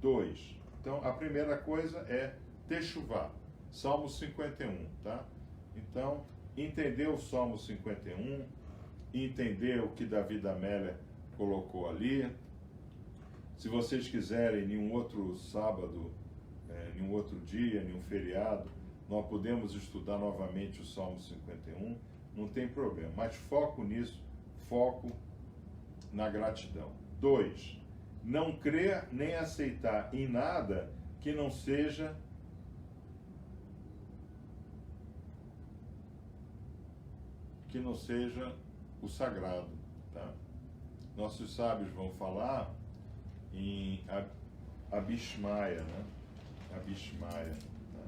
2. Então, a primeira coisa é Techuvá, Salmo 51, tá? Então, entender o Salmo 51, entender o que Davi da Amélia colocou ali. Se vocês quiserem, em um outro sábado, em um outro dia, em um feriado, nós podemos estudar novamente o Salmo 51, não tem problema. Mas foco nisso, foco na gratidão. 2. Não crer nem aceitar em nada que não seja o sagrado, tá? Nossos sábios vão falar em Abishmaia, né? Abishmaia, tá?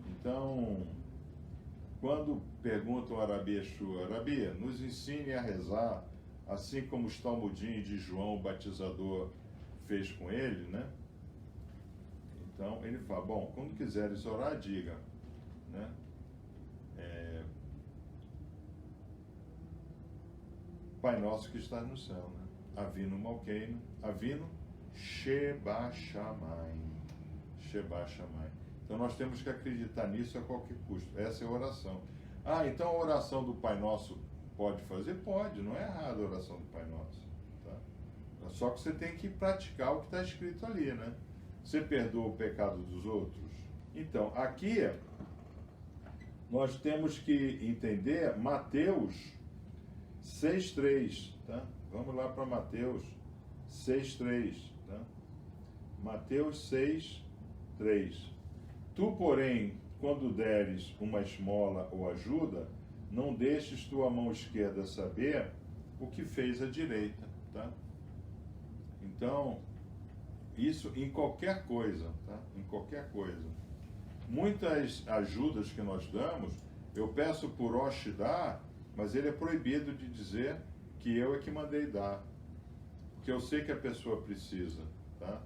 Então, quando perguntam a Rabi Yeshua, Rabi, nos ensine a rezar, assim como os Talmudim de João o Batizador fez com ele, né? Então, ele fala, bom, quando quiseres orar, diga, né? Pai nosso que estás no céu, né? Avinu Malkeinu, Avinu Sheba Shamayim. Sheba Shamayim. Então nós temos que acreditar nisso a qualquer custo. Essa é a oração. Ah, então a oração do Pai Nosso pode fazer? Pode, não é errado a oração do Pai Nosso. Tá? Só que você tem que praticar o que está escrito ali, né? Você perdoa o pecado dos outros? Então, aqui nós temos que entender Mateus 6,3, tá? Vamos lá para Mateus 6,3, tá? Mateus 6,3. Tu, porém, quando deres uma esmola ou ajuda, não deixes tua mão esquerda saber o que fez a direita, tá? Então, isso em qualquer coisa, tá? Em qualquer coisa. Muitas ajudas que nós damos, eu peço por Rosh dar, mas ele é proibido de dizer que eu é que mandei dar. Porque eu sei que a pessoa precisa, tá?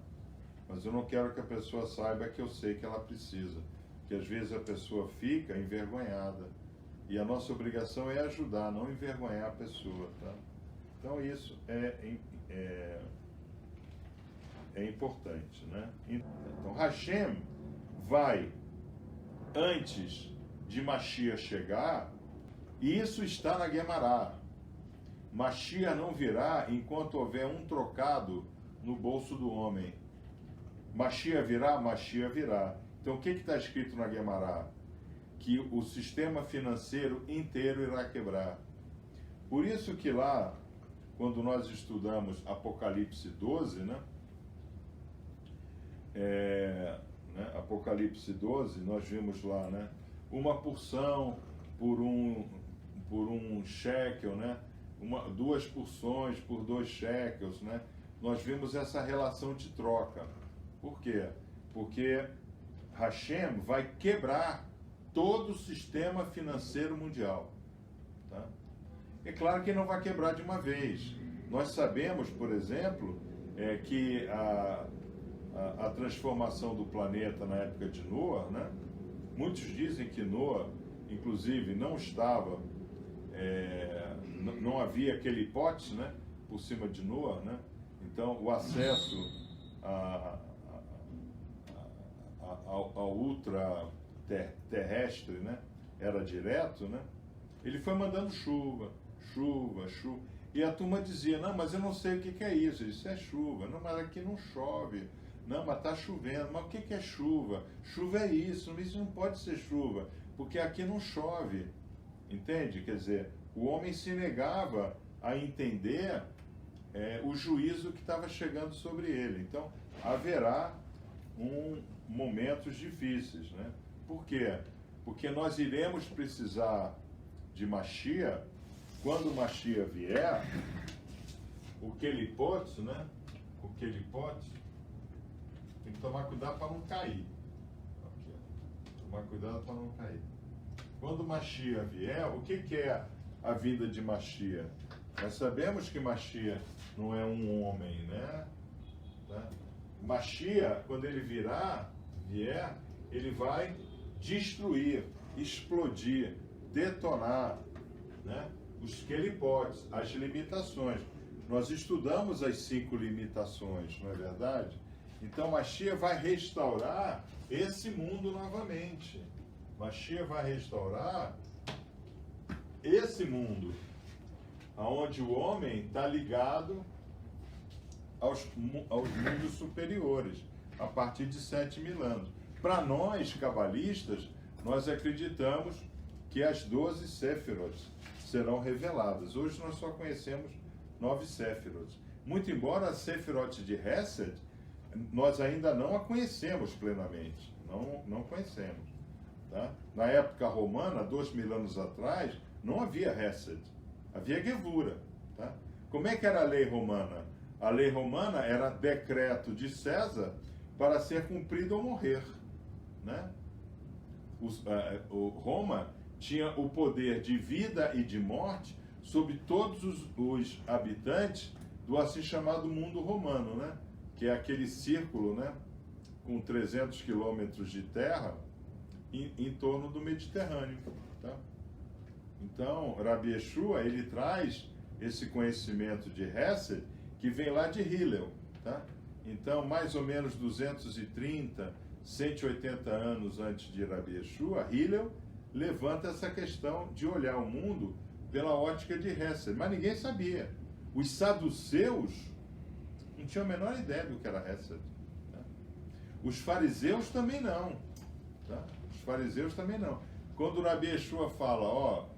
Mas eu não quero que a pessoa saiba que eu sei que ela precisa. Porque às vezes a pessoa fica envergonhada. E a nossa obrigação é ajudar, não envergonhar a pessoa, tá? Então isso é importante, né? Então Hashem vai, antes de Mashiach chegar, e isso está na Guemará. Mashiach não virá enquanto houver um trocado no bolso do homem. Mashiach virá? Mashiach virá. Então o que está escrito na Guemará? Que o sistema financeiro inteiro irá quebrar. Por isso que lá, quando nós estudamos Apocalipse 12, né? Apocalipse 12, nós vimos lá, né? Uma porção por um shekel, né? Duas porções por 2 shekels, né? Nós vimos essa relação de troca. Por quê? Porque Hashem vai quebrar todo o sistema financeiro mundial. Tá? É claro que não vai quebrar de uma vez. Nós sabemos, por exemplo, que a transformação do planeta na época de Noa, né? Muitos dizem que Noa, inclusive, não estava, não havia aquele hipótese, né? Por cima de Noa, né? Então o acesso ao ultra terrestre, né? Era direto, né? Ele foi mandando chuva. E a turma dizia, não, mas eu não sei o que é isso. Isso é chuva. Não, mas aqui não chove. Não, mas está chovendo. Mas o que é chuva? Chuva é isso não pode ser chuva, porque aqui não chove. Entende? Quer dizer, o homem se negava a entender o juízo que estava chegando sobre ele. Então, haverá momentos difíceis, né? Por quê? Porque nós iremos precisar de Mashiach. Quando Mashiach vier, o Kelipot, né? O Kelipot, tem que tomar cuidado para não cair. Aqui, tomar cuidado para não cair. Quando Mashiach vier, o que é a vida de Mashiach? Nós sabemos que Mashiach não é um homem, né? Tá? Mashiach, quando ele vier, ele vai destruir, explodir, detonar, né? Os Kelipotes, as limitações. Nós estudamos as 5 limitações, não é verdade? Então Mashiach vai restaurar esse mundo novamente. Mashiach vai restaurar esse mundo, onde o homem está ligado aos mundos superiores, a partir de 7.000 anos. Para nós, cabalistas, nós acreditamos que as 12 Séfirot serão reveladas. Hoje nós só conhecemos 9 Séfirot. Muito embora a Séfirot de Hesed, nós ainda não a conhecemos plenamente. Não conhecemos. Tá? Na época romana, 2.000 anos atrás, não havia Hesed, havia Gevura. Tá? Como é que era a lei romana? A lei romana era decreto de César para ser cumprido ou morrer. Né? Roma tinha o poder de vida e de morte sobre todos os habitantes do assim chamado mundo romano, né? Que é aquele círculo, né? Com 300 quilômetros de terra em torno do Mediterrâneo. Tá? Então, Rabi Yeshua, ele traz esse conhecimento de Hesed que vem lá de Hillel. Tá? Então, mais ou menos 230, 180 anos antes de Rabi Yeshua, Hillel levanta essa questão de olhar o mundo pela ótica de Hesed. Mas ninguém sabia. Os saduceus não tinham a menor ideia do que era Hesed. Tá? Os fariseus também não. Tá? Os fariseus também não. Quando o Rabi Yeshua fala,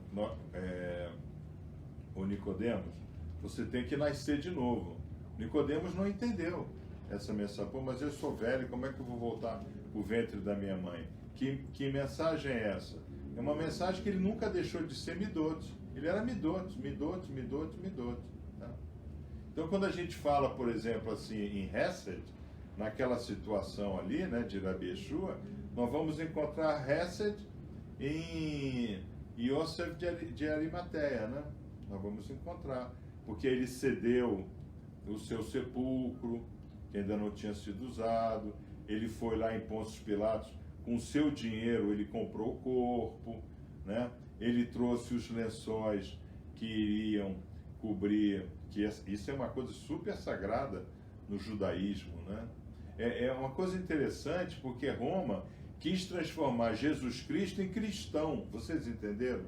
o Nicodemos, você tem que nascer de novo. Nicodemos não entendeu essa mensagem. Pô, mas eu sou velho, como é que eu vou voltar para o ventre da minha mãe? Que mensagem é essa? É uma mensagem que ele nunca deixou de ser Midot. Ele era Midot. Tá? Então, quando a gente fala, por exemplo, assim, em Hesed, naquela situação ali, né, de Rabi Yeshua, nós vamos encontrar Hesed em Yosef de Arimateia, né? Nós vamos encontrar, porque ele cedeu o seu sepulcro, que ainda não tinha sido usado, ele foi lá em Pôncio Pilatos, com o seu dinheiro ele comprou o corpo, né? Ele trouxe os lençóis que iriam cobrir, isso é uma coisa super sagrada no judaísmo, né? É uma coisa interessante, porque Roma quis transformar Jesus Cristo em cristão, vocês entenderam?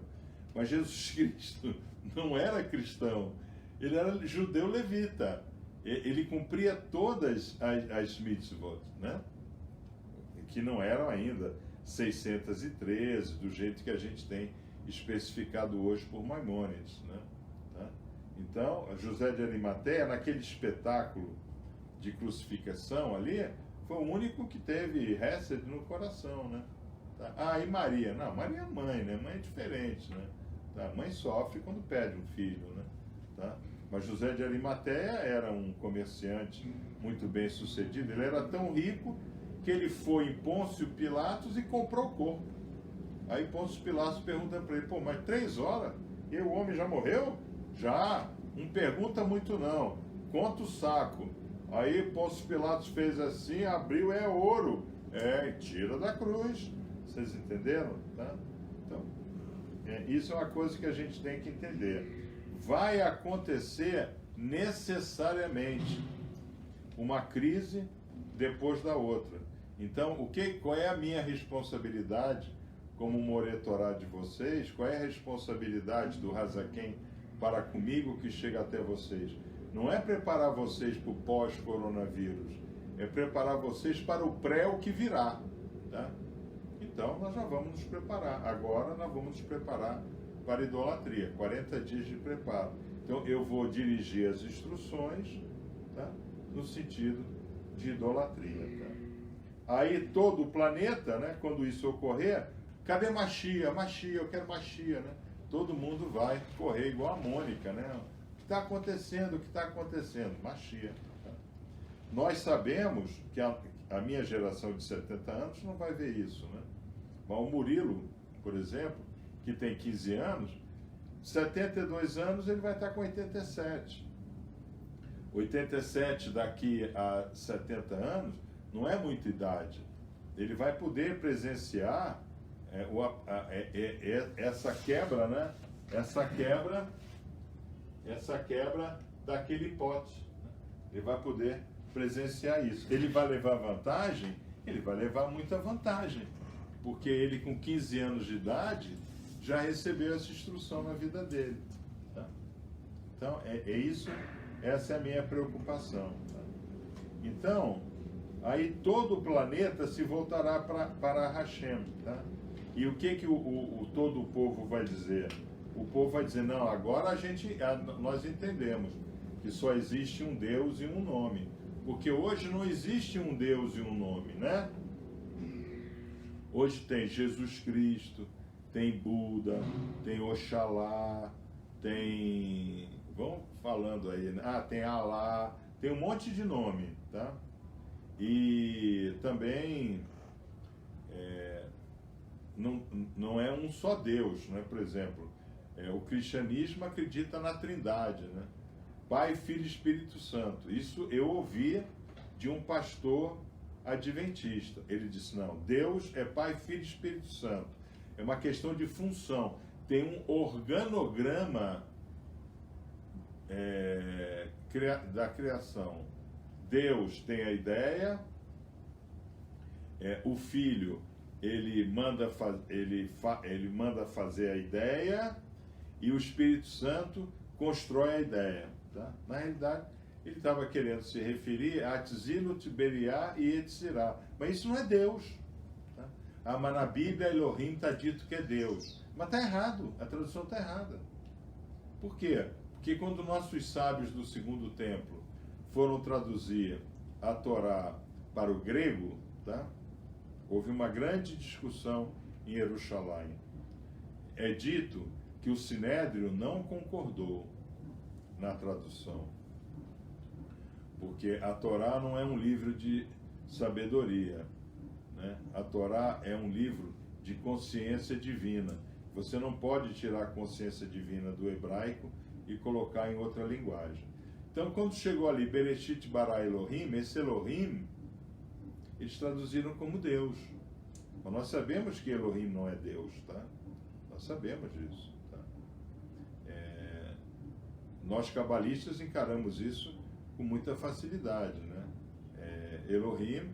Mas Jesus Cristo não era cristão, ele era judeu levita, ele cumpria todas as mitzvot, né? Que não eram ainda 613, do jeito que a gente tem especificado hoje por Maimônides, né? Tá? Então, José de Arimateia, naquele espetáculo de crucificação ali, foi o único que teve Hesed no coração, né? Tá? Ah, e Maria? Não, Maria é mãe, né? Mãe é diferente, né? Tá? Mãe sofre quando perde um filho, né? Tá? Mas José de Arimateia era um comerciante muito bem sucedido, ele era tão rico que ele foi em Pôncio Pilatos e comprou o corpo. Aí Pôncio Pilatos pergunta para ele, pô, mas 3 horas? E o homem já morreu? Já, não pergunta muito não, conta o saco. Aí Pôncio Pilatos fez assim, abriu, é ouro, tira da cruz. Vocês entenderam? Tá? Então, isso é uma coisa que a gente tem que entender. Vai acontecer necessariamente uma crise depois da outra. Então, qual é a minha responsabilidade como moretorá de vocês? Qual é a responsabilidade do Hazaken para comigo que chega até vocês? Não é preparar vocês para o pós-coronavírus, é preparar vocês para o o que virá. Tá? Então, nós já vamos nos preparar. Agora, nós vamos nos preparar para a idolatria, 40 dias de preparo. Então, eu vou dirigir as instruções, tá? No sentido de idolatria. Tá? Aí, todo o planeta, né, quando isso ocorrer, cadê Mashiach? Mashiach, eu quero Mashiach, né? Todo mundo vai correr igual a Mônica, né? O que está acontecendo? O que está acontecendo? Mashiach. Tá? Nós sabemos que a minha geração de 70 anos não vai ver isso, né? Mas o Murilo, por exemplo, que tem 15 anos, 72 anos ele vai estar com 87. 87 daqui a 70 anos não é muita idade. Ele vai poder presenciar essa quebra, né? Essa quebra daquele pote. Né? Ele vai poder presenciar isso. Ele vai levar vantagem? Ele vai levar muita vantagem, porque ele com 15 anos de idade já recebeu essa instrução na vida dele. Tá? Então, é isso, essa é a minha preocupação. Tá? Então, aí todo o planeta se voltará para Hashem. Tá? E o que todo o povo vai dizer? O povo vai dizer, não, agora nós entendemos que só existe um Deus e um nome. Porque hoje não existe um Deus e um nome, né? Hoje tem Jesus Cristo, tem Buda, tem Oxalá, tem... Vamos falando aí, né? Tem Alá, tem um monte de nome, tá? E também não é um só Deus, né? Por exemplo, o cristianismo acredita na Trindade, né? Pai, Filho e Espírito Santo. Isso eu ouvi de um pastor adventista. Ele disse, não, Deus é Pai, Filho e Espírito Santo. É uma questão de função. Tem um organograma da criação. Deus tem a ideia, o Filho, ele manda fazer a ideia, e o Espírito Santo constrói a ideia. Tá? Na realidade, ele estava querendo se referir a Tzilo, Tiberiá e Etzirá. Mas isso não é Deus. Tá? Mas na Bíblia, Elohim está dito que é Deus. Mas está errado, a tradução está errada. Por quê? Porque quando nossos sábios do Segundo Templo foram traduzir a Torá para o grego, tá? Houve uma grande discussão em Jerusalém. É dito que o Sinédrio não concordou na tradução, porque a Torá não é um livro de sabedoria, né? A Torá é um livro de consciência divina. Você não pode tirar a consciência divina do hebraico e colocar em outra linguagem. Então, quando chegou ali Bereshit bara Elohim, esse Elohim, eles traduziram como Deus. Mas nós sabemos que Elohim não é Deus, tá? Nós sabemos disso. Tá? Nós cabalistas encaramos isso com muita facilidade, né? Elohim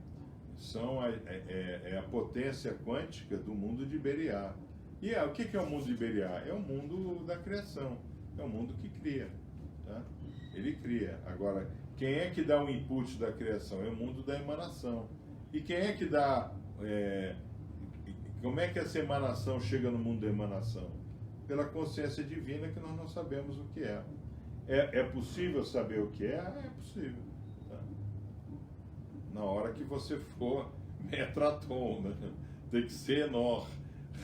são a potência quântica do mundo de Beriá. E o que é o mundo de Beriá? É o mundo da criação, é o mundo que cria. Tá? Ele cria. Agora, quem é que dá o input da criação? É o mundo da emanação. E quem é que dá... como é que essa emanação chega no mundo da emanação? Pela consciência divina, que nós não sabemos o que é. É possível saber o que é? É possível. Tá? Na hora que você for Metraton, né? Tem que ser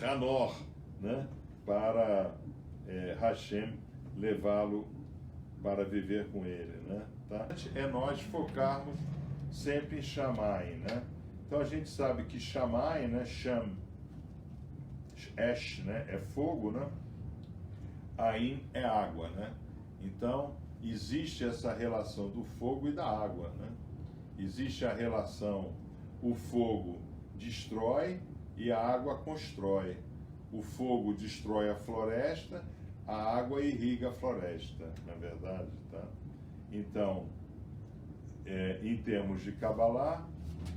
Hanor, né? Para Hashem levá-lo para viver com ele, né? Tá? É nós focarmos sempre em Shammai, né? Então a gente sabe que Shammai, né? Sham, Esh, né? É fogo, né? Ain é água, né? Então existe essa relação do fogo e da água, né? Existe a relação, o fogo destrói e a água constrói. O fogo destrói a floresta, a água irriga a floresta, na verdade, tá? Então, em termos de Kabbalah,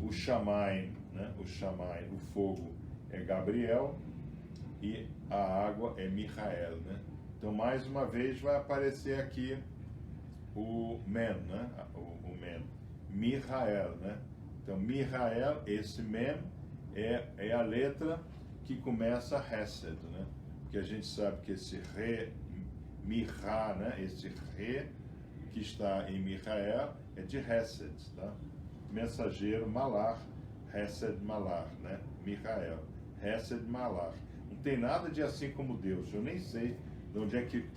o Shammai, né? O fogo é Gabriel e a água é Michael, né? Então, mais uma vez, vai aparecer aqui o Men, né? O Men, Michael, né? Então, Michael, esse Men, é a letra que começa Hesed, né? Porque a gente sabe que esse Re, Micha, né? Esse Re que está em Michael é de Hesed, tá? Mensageiro Malar, Hesed Malar, né? Michael, Hesed Malar. Não tem nada de assim como Deus. Eu nem sei de onde é que...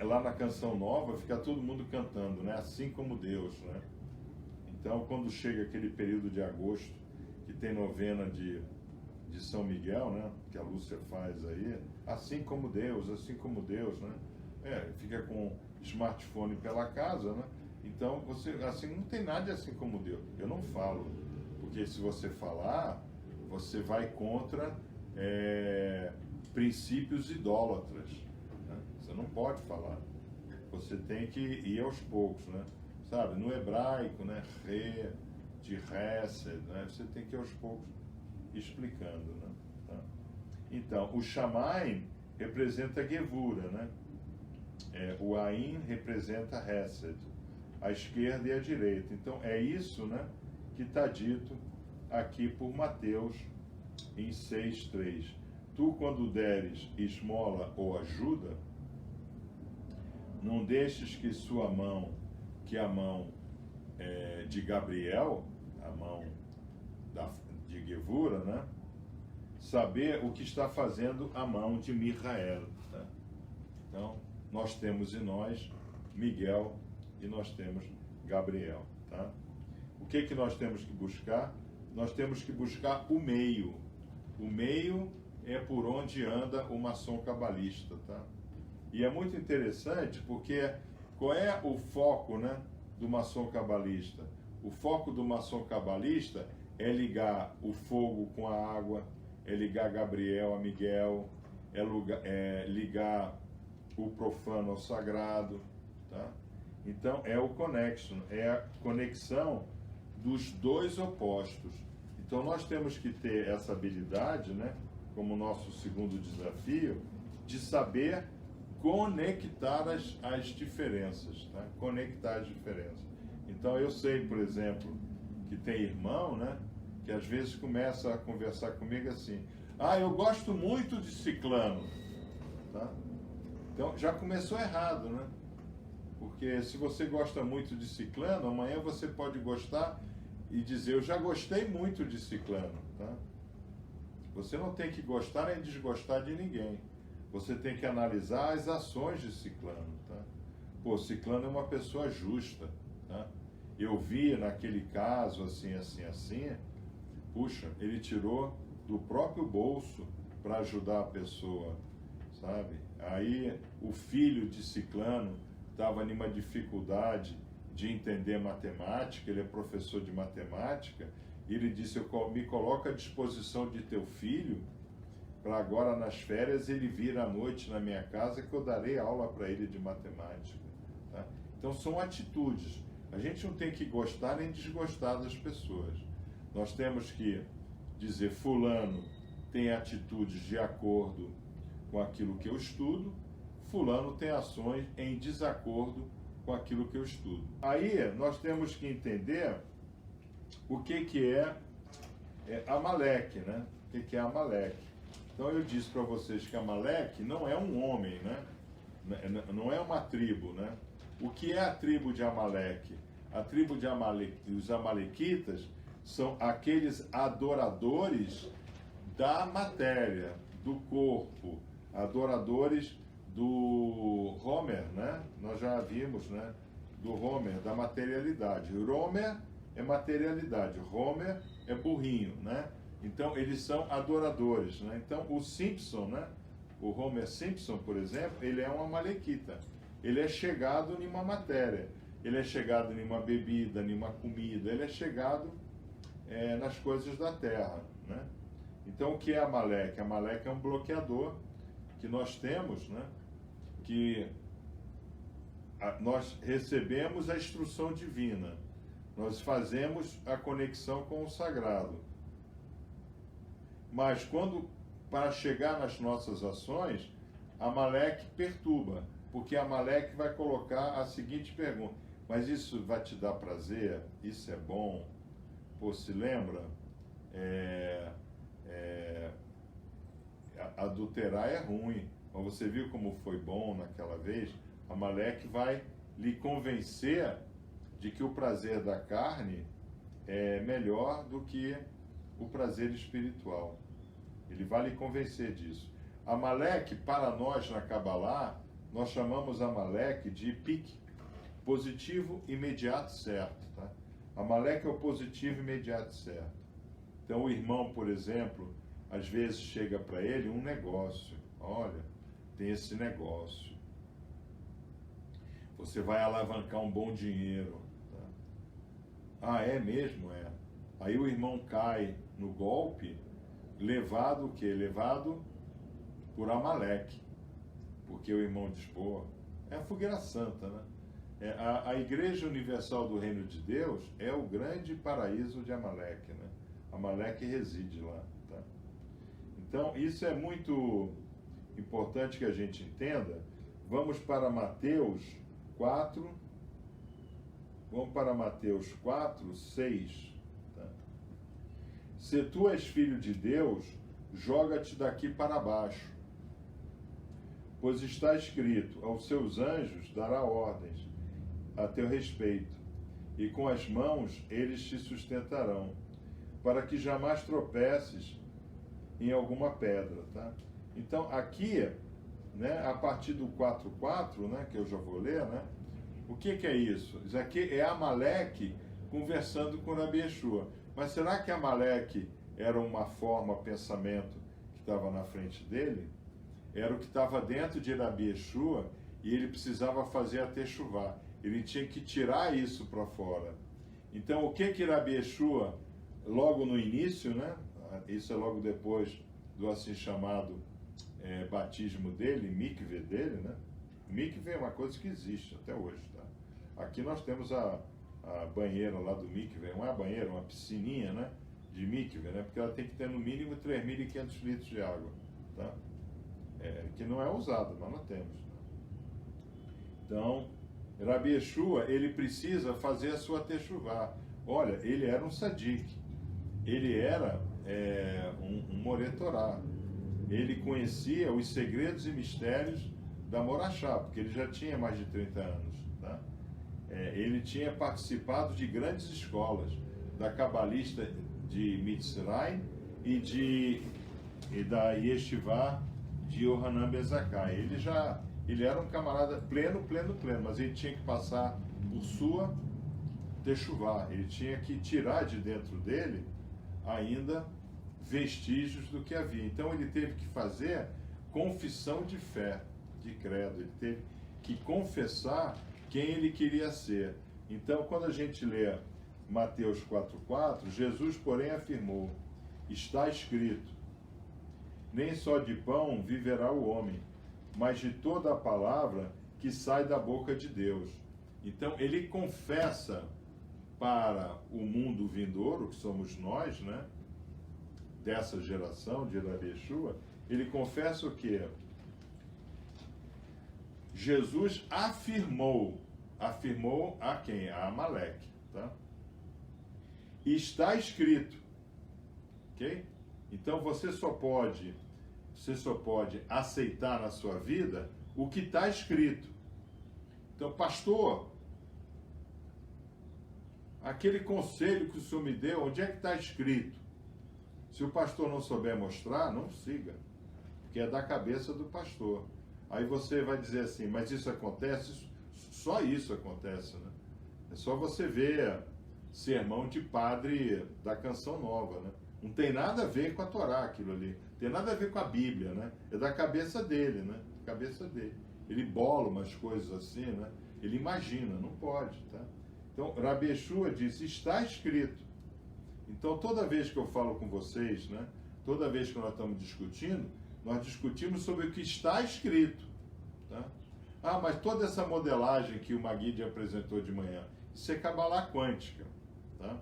Lá na Canção Nova fica todo mundo cantando, né? Assim como Deus, né? Então, quando chega aquele período de agosto, que tem novena de São Miguel, né? Que a Lúcia faz aí, assim como Deus, né? Fica com smartphone pela casa, né? Então, você, assim, não tem nada assim como Deus. Eu não falo, porque se você falar, você vai contra princípios idólatras, né? Você não pode falar. Você tem que ir aos poucos, né? sabe? No hebraico, né? Re, de Hesed, né? Você tem que ir aos poucos explicando, né? Tá? Então, o Shamayim representa Gevura, né? O Ain representa Hesed, a esquerda e a direita. Então, é isso, né, que está dito aqui por Mateus em 6,3. Tu, quando deres esmola ou ajuda, não deixes que sua mão, que a mão de Gabriel, a mão de Gevura, né, saber o que está fazendo a mão de Micael. Tá? Então, nós temos em nós Miguel e nós temos Gabriel. Tá? O que nós temos que buscar? Nós temos que buscar o meio. O meio é por onde anda o maçom cabalista. Tá? E é muito interessante porque qual é o foco, né, do maçom cabalista? O foco do maçom cabalista é ligar o fogo com a água, é ligar Gabriel a Miguel, é ligar o profano ao sagrado, tá? Então é o connection, é a conexão dos dois opostos. Então nós temos que ter essa habilidade, né, como nosso segundo desafio, de saber conectar as diferenças, tá? Conectar as diferenças. Então eu sei, por exemplo, que tem irmão, né, que às vezes começa a conversar comigo assim: ah, eu gosto muito de ciclano, tá? Então já começou errado, né? Porque se você gosta muito de ciclano, amanhã você pode gostar e dizer: eu já gostei muito de ciclano, tá? Você não tem que gostar nem desgostar de ninguém. Você tem que analisar as ações de ciclano, tá? Pô, ciclano é uma pessoa justa, tá? Eu vi naquele caso assim, puxa, ele tirou do próprio bolso para ajudar a pessoa, sabe? Aí o filho de ciclano estava numa dificuldade de entender matemática, ele é professor de matemática, e ele disse: me coloca à disposição de teu filho, para agora nas férias ele vir à noite na minha casa que eu darei aula para ele de matemática. Tá? Então são atitudes. A gente não tem que gostar nem desgostar das pessoas. Nós temos que dizer: fulano tem atitudes de acordo com aquilo que eu estudo, fulano tem ações em desacordo com aquilo que eu estudo. Aí nós temos que entender o que é Amaleque, né? O que é Amaleque? Então eu disse para vocês que Amaleque não é um homem, né? Não é uma tribo, né? O que é a tribo de Amaleque? A tribo de os Amalequitas são aqueles adoradores da matéria, do corpo, adoradores do Homer, né? Nós já vimos, né? Do Homer, da materialidade. Homer é materialidade, Homer é burrinho, né? Então eles são adoradores, né? Então o Simpson, né? O Homer Simpson, por exemplo, ele é um amalequita. Ele é chegado em uma matéria, ele é chegado em uma bebida, em uma comida, ele é chegado nas coisas da terra, né? Então o que é Amaleque? Amaleque é um bloqueador que nós temos, né? Que nós recebemos a instrução divina, nós fazemos a conexão com o sagrado, mas quando, para chegar nas nossas ações, Amaleque perturba, porque Amaleque vai colocar a seguinte pergunta: mas isso vai te dar prazer? Isso é bom? Pô, se lembra? Adulterar é ruim, mas você viu como foi bom naquela vez? Amaleque vai lhe convencer de que o prazer da carne é melhor do que o prazer espiritual. Ele vai lhe convencer disso. Amaleque, para nós na Kabbalah, nós chamamos Amaleque de pique, positivo imediato certo. Tá? Amaleque é o positivo imediato certo. Então o irmão, por exemplo, às vezes chega para ele um negócio. Olha, tem esse negócio. Você vai alavancar um bom dinheiro. Tá? Ah, é mesmo? É. Aí o irmão cai no golpe, levado o quê? Levado por Amaleque. Porque o irmão diz: pô, é a fogueira santa, né? A Igreja Universal do Reino de Deus é o grande paraíso de Amaleque, né? Amaleque reside lá, tá? Então, isso é muito importante que a gente entenda. Vamos para Mateus 4, vamos para Mateus 4, 6. Tá? Se tu és filho de Deus, joga-te daqui para baixo, pois está escrito, aos seus anjos dará ordens a teu respeito, e com as mãos eles te sustentarão, para que jamais tropeces em alguma pedra, tá? Então, aqui, né, a partir do 4:4, né, que eu já vou ler, né, o que é isso? Isso aqui é Amaleque conversando com Rabi Yeshua. Mas será que Amaleque era uma forma, pensamento que estava na frente dele? Era o que estava dentro de Rabi Yeshua e ele precisava fazer a techuvá. Ele tinha que tirar isso para fora. Então, o que Rabi Yeshua, logo no início, né, isso é logo depois do assim chamado batismo dele, mikve dele, né? Mikve é uma coisa que existe até hoje, tá? Aqui nós temos a banheira lá do mikve, não é a banheira, uma piscininha, né? De mikve, né? Porque ela tem que ter no mínimo 3.500 litros de água, tá? Que não é usada, mas nós temos. Né? Então, Rabi Yeshua, ele precisa fazer a sua techuvá. Olha, ele era um sadik, ele era um moretorá. Ele conhecia os segredos e mistérios da Morachá, porque ele já tinha mais de 30 anos. Tá? Ele tinha participado de grandes escolas, da cabalista de Mitzrayim e da Yeshivá de Yohanan Ben Zakkai. Ele era um camarada pleno, mas ele tinha que passar por sua techuvá. Ele tinha que tirar de dentro dele ainda vestígios do que havia. Então ele teve que fazer confissão de fé, de credo. Ele teve que confessar quem ele queria ser. Então, quando a gente lê Mateus 4:4, Jesus, porém, afirmou: está escrito, nem só de pão viverá o homem, mas de toda a palavra que sai da boca de Deus. Então, ele confessa para o mundo vindouro, que somos nós, né? Dessa geração de Rabi Yeshua, ele confessa o quê? Jesus afirmou a quem? A Amaleque, tá? E está escrito, ok? Então você só pode aceitar na sua vida o que está escrito. Então, pastor, aquele conselho que o senhor me deu, onde é que está escrito? Se o pastor não souber mostrar, não siga, porque é da cabeça do pastor. Aí você vai dizer assim, mas isso acontece? Só isso acontece, né? É só você ver sermão de padre da Canção Nova, né? Não tem nada a ver com a Torá aquilo ali, não tem nada a ver com a Bíblia, né? É da cabeça dele, né? Cabeça dele. Ele bola umas coisas assim, né? Ele imagina, não pode, tá? Então, Rabi Yeshua diz, está escrito. Então, toda vez que eu falo com vocês, né, toda vez que nós estamos discutindo, nós discutimos sobre o que está escrito. Tá? Ah, mas toda essa modelagem que o Maguide apresentou de manhã, isso é Kabbalah quântica. Tá?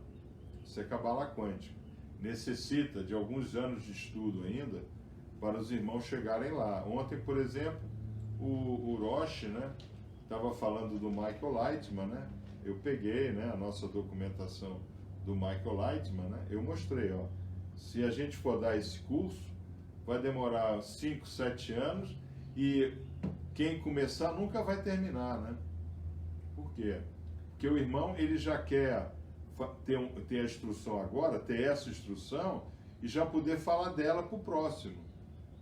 Isso é Kabbalah quântica. Necessita de alguns anos de estudo ainda para os irmãos chegarem lá. Ontem, por exemplo, o Rosh, né, estava falando do Michael Lightman, né? Eu peguei, né, a nossa documentação do Michael Lightman, né? Eu mostrei, ó, se a gente for dar esse curso, vai demorar 5, 7 anos e quem começar nunca vai terminar, né? Por quê? Porque o irmão, ele já quer ter a instrução agora, ter essa instrução e já poder falar dela para o próximo.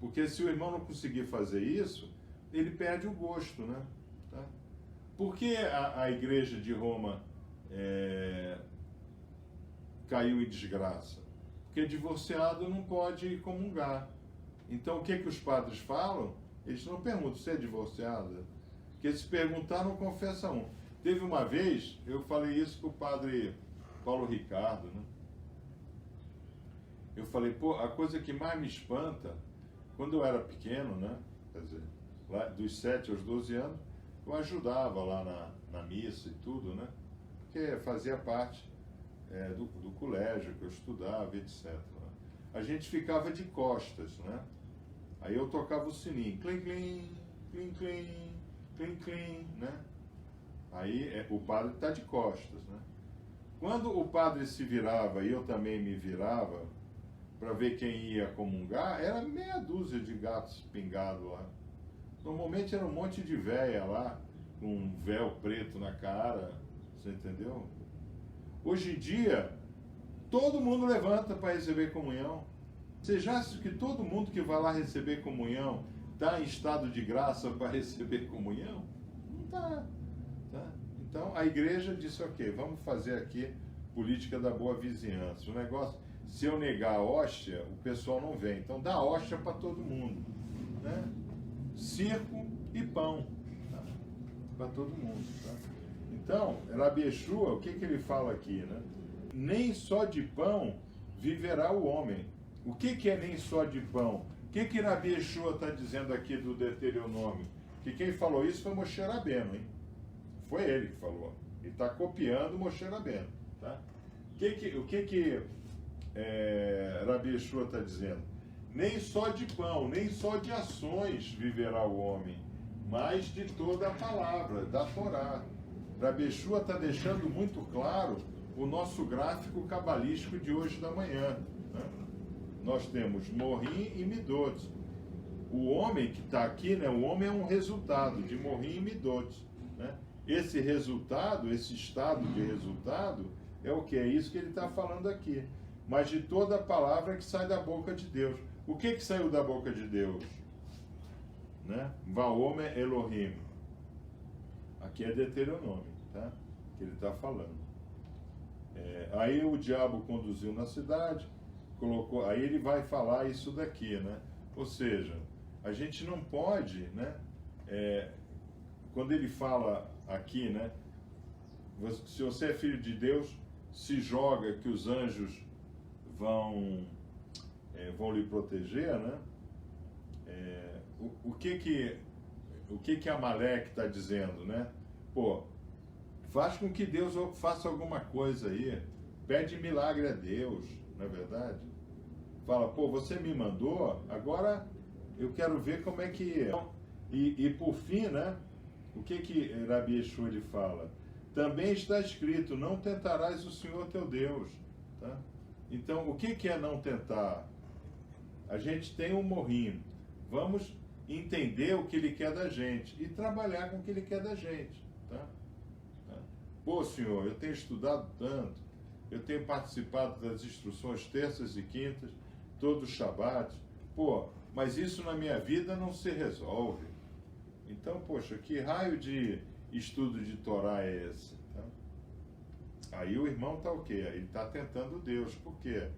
Porque se o irmão não conseguir fazer isso, ele perde o gosto, né? Tá? Por que a igreja de Roma caiu em desgraça? Porque divorciado não pode comungar. Então, o que os padres falam? Eles não perguntam, você é divorciada? Porque se perguntar, não confessa um. Teve uma vez, eu falei isso para o padre Paulo Ricardo, né? Eu falei, pô, a coisa que mais me espanta, quando eu era pequeno, né? Quer dizer, lá dos 7 aos 12 anos, eu ajudava lá na missa e tudo, né? Porque fazia parte do colégio que eu estudava, etc. A gente ficava de costas, né? Aí eu tocava o sininho, clim, clim, clim, clim, clim, clim, né? Aí o padre está de costas, né? Quando o padre se virava e eu também me virava para ver quem ia comungar, era meia dúzia de gatos pingados lá. Normalmente era um monte de véia lá, com um véu preto na cara, você entendeu? Hoje em dia, todo mundo levanta para receber comunhão. Você já acha que todo mundo que vai lá receber comunhão está em estado de graça para receber comunhão? Não está. Tá? Então a igreja disse, ok, vamos fazer aqui política da boa vizinhança. O negócio, se eu negar a hóstia, o pessoal não vem. Então dá hóstia para todo mundo. Né? Circo e pão. Tá? Para todo mundo. Tá? Então, Rabi Yeshua, o que ele fala aqui? Né? Nem só de pão viverá o homem. O que é nem só de pão? O que Rabi Yeshua está dizendo aqui do Deuteronômio? Que quem falou isso foi Moshe Rabbeinu, hein? Foi ele que falou. Ele está copiando Moshe Rabbeinu. Tá? O que Rabi Yeshua está dizendo? Nem só de pão, nem só de ações viverá o homem, mas de toda a palavra, da Torá. Rabi Yeshua está deixando muito claro o nosso gráfico cabalístico de hoje da manhã. Né? Nós temos Morim e Midot. O homem que está aqui, né, o homem é um resultado de Morim e Midot. Né? Esse resultado, esse estado de resultado, é o que? É isso que ele está falando aqui. Mas de toda a palavra que sai da boca de Deus. O que saiu da boca de Deus? Né? Vaomer Elohim. Aqui é Deuteronômio, tá? Que ele está falando. Aí o diabo conduziu na cidade, colocou. Aí ele vai falar isso daqui, né? Ou seja, a gente não pode, né? Quando ele fala aqui, né? Se você é filho de Deus, se joga que os anjos vão lhe proteger, né? O que Amaleque está dizendo, né? Pô, faz com que Deus faça alguma coisa aí, pede milagre a Deus, não é verdade? Fala, pô, você me mandou, agora eu quero ver como é que é. E por fim, né? O que Rabi Yeshua ele fala? Também está escrito, não tentarás o Senhor teu Deus, tá? Então, o que é não tentar? A gente tem um morrinho. Vamos entender o que ele quer da gente e trabalhar com o que ele quer da gente. Tá? Pô, Senhor, eu tenho estudado tanto, eu tenho participado das instruções terças e quintas, todos os Shabat. Pô, mas isso na minha vida não se resolve. Então, poxa, que raio de estudo de Torá é esse? Tá? Aí o irmão está o quê? Ele está tentando Deus. Por quê?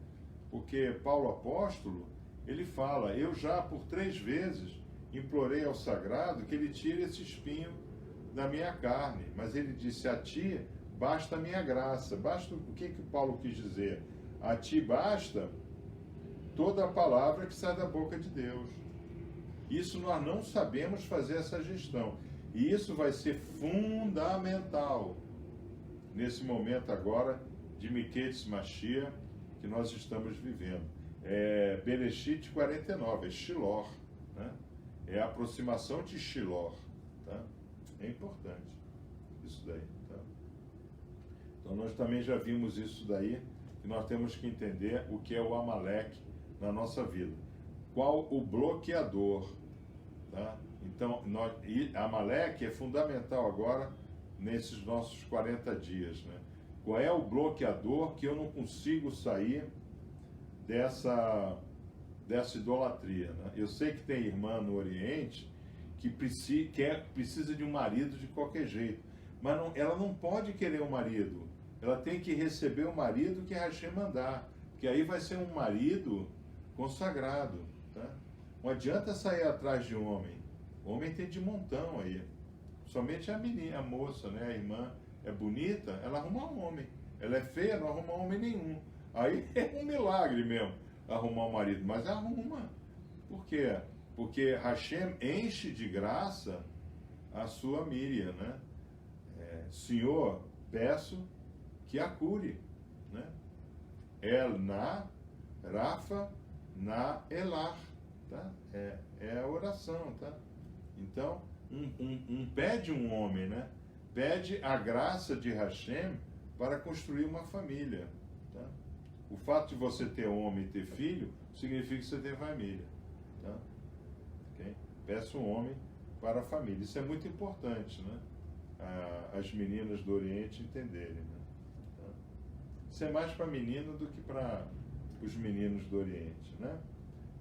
Porque Paulo apóstolo, ele fala, eu já por 3 vezes implorei ao sagrado que ele tire esse espinho da minha carne. Mas ele disse, a ti basta a minha graça. Basta, o que Paulo quis dizer? A ti basta toda a palavra que sai da boca de Deus. Isso nós não sabemos fazer essa gestão. E isso vai ser fundamental nesse momento agora de Miquetes Mashiach que nós estamos vivendo. Bereshit 49, é Shilor, né? É a aproximação de Shilor, tá? É importante isso daí, tá? Então nós também já vimos isso daí, que nós temos que entender o que é o Amaleque na nossa vida. Qual o bloqueador, tá? Então, Amaleque é fundamental agora nesses nossos 40 dias, né? Qual é o bloqueador que eu não consigo sair dessa idolatria, né? Eu sei que tem irmã no Oriente que precisa de um marido de qualquer jeito, mas ela não pode querer um marido, ela tem que receber o marido que Hashem mandar, que aí vai ser um marido consagrado, tá? Não adianta sair atrás de homem, homem tem de montão aí, somente a menina, a moça, né, a irmã é bonita, ela arruma um homem, ela é feia, não arruma homem nenhum, aí é um milagre mesmo arrumar um marido, mas arruma. Por quê? Porque Hashem enche de graça a sua Miriam, né? Senhor, peço que a cure, né? El na, Rafa, na elar, tá? É a oração, tá? Então, pede um homem, né? Pede a graça de Hashem para construir uma família, tá? O fato de você ter homem e ter filho significa que você tem família, tá? Okay? Peça um homem para a família. Isso é muito importante, né? As meninas do Oriente entenderem, né? Tá? Isso é mais para menino do que para os meninos do Oriente, né?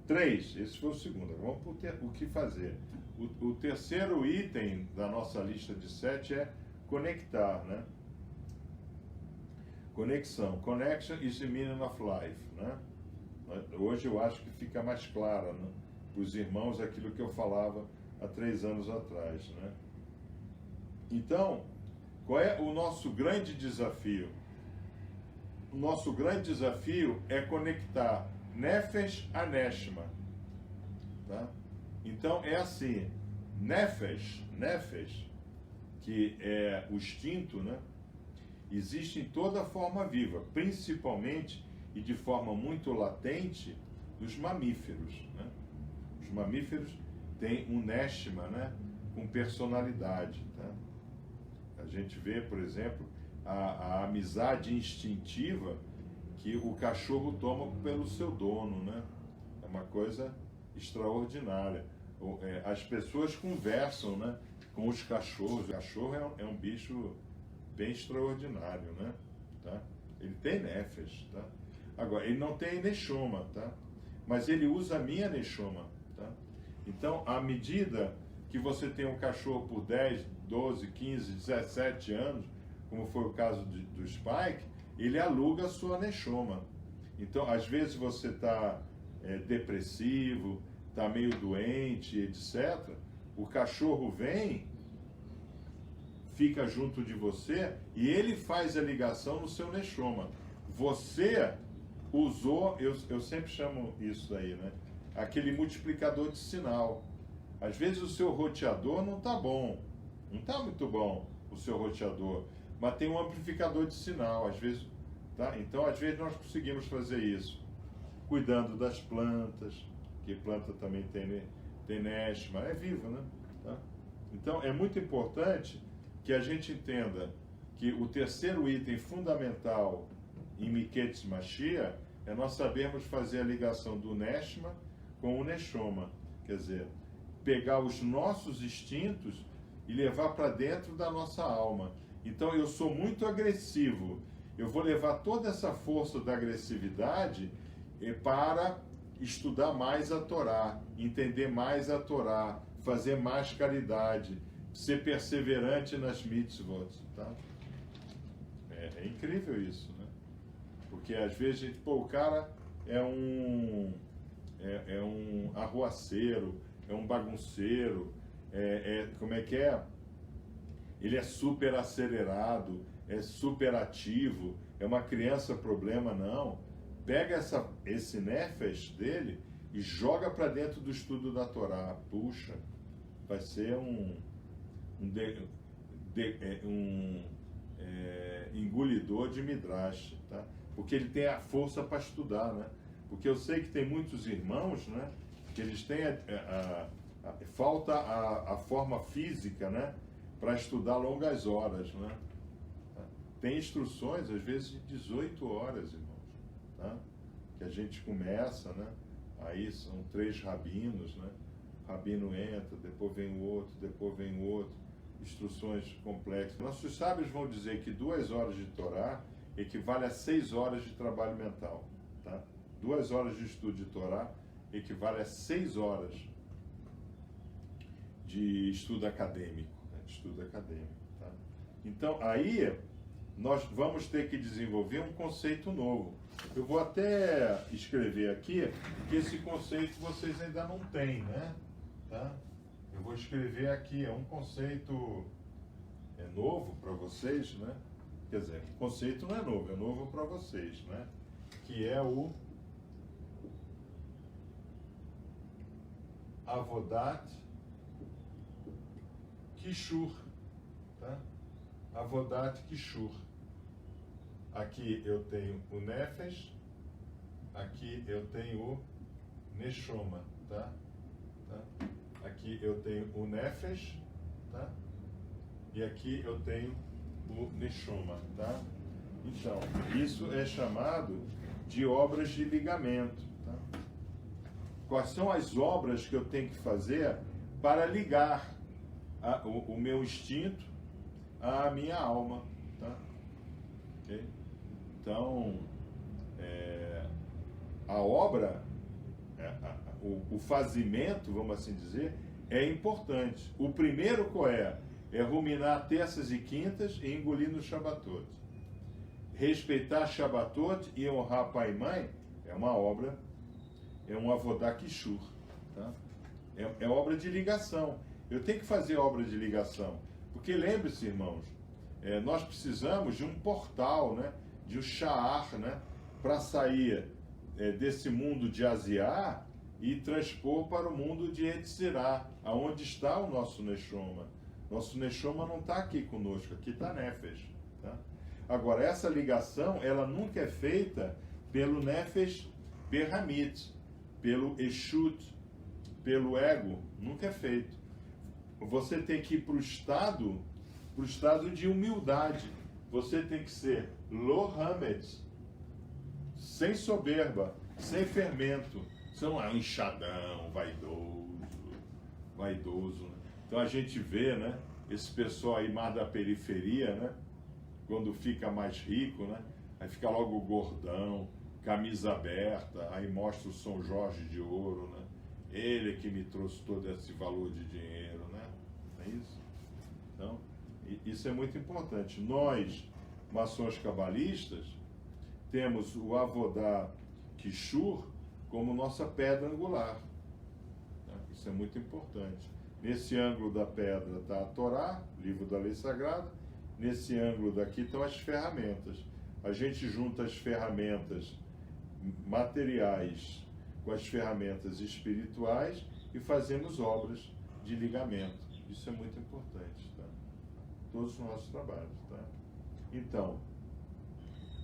3, esse foi o segundo. Vamos para o que fazer. O terceiro item da nossa lista de 7 é conectar, né? Conexão. Connection is the meaning of life, né? Hoje eu acho que fica mais clara, né, para os irmãos aquilo que eu falava há 3 anos atrás, né? Então, qual é o nosso grande desafio? O nosso grande desafio é conectar Nefesh a Neshama, tá? Então é assim, Nefesh, que é o instinto, né? Existe em toda forma viva, principalmente e de forma muito latente dos mamíferos, né? Os mamíferos têm um Neshama, né? Com personalidade, tá? A gente vê, por exemplo, a amizade instintiva que o cachorro toma pelo seu dono, né? É uma coisa extraordinária. As pessoas conversam, né, com os cachorros. O cachorro é um bicho bem extraordinário, né? Tá? Ele tem nefesh, tá? Agora, ele não tem neshoma, tá? Mas ele usa a minha neshoma, tá? Então, à medida que você tem um cachorro por 10, 12, 15, 17 anos, como foi o caso do Spike, ele aluga a sua neshoma. Então, às vezes você está depressivo, está meio doente, etc. O cachorro vem, fica junto de você e ele faz a ligação no seu neshoma. Você usou, eu sempre chamo isso aí, né? Aquele multiplicador de sinal. Às vezes o seu roteador não está bom, não está muito bom o seu roteador, mas tem um amplificador de sinal, às vezes, tá? Então, às vezes nós conseguimos fazer isso, cuidando das plantas, que planta também tem neshama, é vivo, né? Tá? Então, é muito importante que a gente entenda que o terceiro item fundamental em Miketz Mashiach é nós sabermos fazer a ligação do neshama com o neshoma, quer dizer, pegar os nossos instintos e levar para dentro da nossa alma. Então, eu sou muito agressivo, eu vou levar toda essa força da agressividade para estudar mais a Torá, entender mais a Torá, fazer mais caridade, ser perseverante nas mitzvot, tá? É incrível isso, né? Porque às vezes a gente, o cara é um arruaceiro, é um bagunceiro, como é que é? Ele é super acelerado, é super ativo, é uma criança problema, não. Pega esse nefesh dele e joga para dentro do estudo da Torá. Puxa, vai ser um engolidor de midrash, tá? Porque ele tem a força para estudar, né? Porque eu sei que tem muitos irmãos, né? Que eles têm falta a forma física, né? Para estudar longas horas, né? Tem instruções, às vezes, de 18 horas, irmãos, tá? Que a gente começa, né? Aí são 3 rabinos, né? O rabino entra, depois vem o outro, depois vem o outro. Instruções complexas. Nossos sábios vão dizer que 2 horas de Torá equivale a 6 horas de trabalho mental, tá? 2 horas de estudo de Torá equivale a 6 horas de estudo acadêmico, né? Estudo acadêmico, tá? Então, aí nós vamos ter que desenvolver um conceito novo. Eu vou até escrever aqui que esse conceito vocês ainda não têm, né? Tá? Eu vou escrever aqui, é um conceito novo para vocês, né? Quer dizer, o conceito não é novo para vocês, né? Que é o Avodat Kishur, tá? Avodat Kishur. Aqui eu tenho o Nefesh, aqui eu tenho o Neshoma, tá? Aqui eu tenho o Nefesh, tá? E aqui eu tenho o Neshoma, tá? Então, isso é chamado de obras de ligamento, tá? Quais são as obras que eu tenho que fazer para ligar o meu instinto à minha alma, tá? Okay? Então, a obra, o fazimento, vamos assim dizer, é importante. O primeiro qual é? É ruminar terças e quintas e engolir no Shabbatot. Respeitar Shabbatot e honrar pai e mãe é uma obra, é um Avodah Kishur, tá? É obra de ligação. Eu tenho que fazer obra de ligação. Porque lembre-se, irmãos, nós precisamos de um portal, né? De um Sha'ar, né? Para sair desse mundo de Asiá e transpor para o mundo de Etzirá, aonde está o nosso Neshoma. Nosso Neshoma não está aqui conosco, aqui está Nefesh, tá? Agora, essa ligação, ela nunca é feita pelo Nefesh Berhamit, pelo Eshut, pelo ego, nunca é feito. Você tem que ir para o estado de humildade. Você tem que ser Lo Hametz, sem soberba, sem fermento. Você não é um enxadão, vaidoso. Né? Então a gente vê, né, esse pessoal aí mais da periferia, né, quando fica mais rico, né, aí fica logo gordão, camisa aberta, aí mostra o São Jorge de ouro, né? Ele que me trouxe todo esse valor de dinheiro, né? É isso? Então, isso é muito importante. Nós, maçons cabalistas, temos o Avodah Kishur como nossa pedra angular. Né? Isso é muito importante. Nesse ângulo da pedra está a Torá, livro da lei sagrada. Nesse ângulo daqui estão as ferramentas. A gente junta as ferramentas materiais com as ferramentas espirituais e fazemos obras de ligamento. Isso é muito importante, tá? Todos os nossos trabalhos, tá? Então,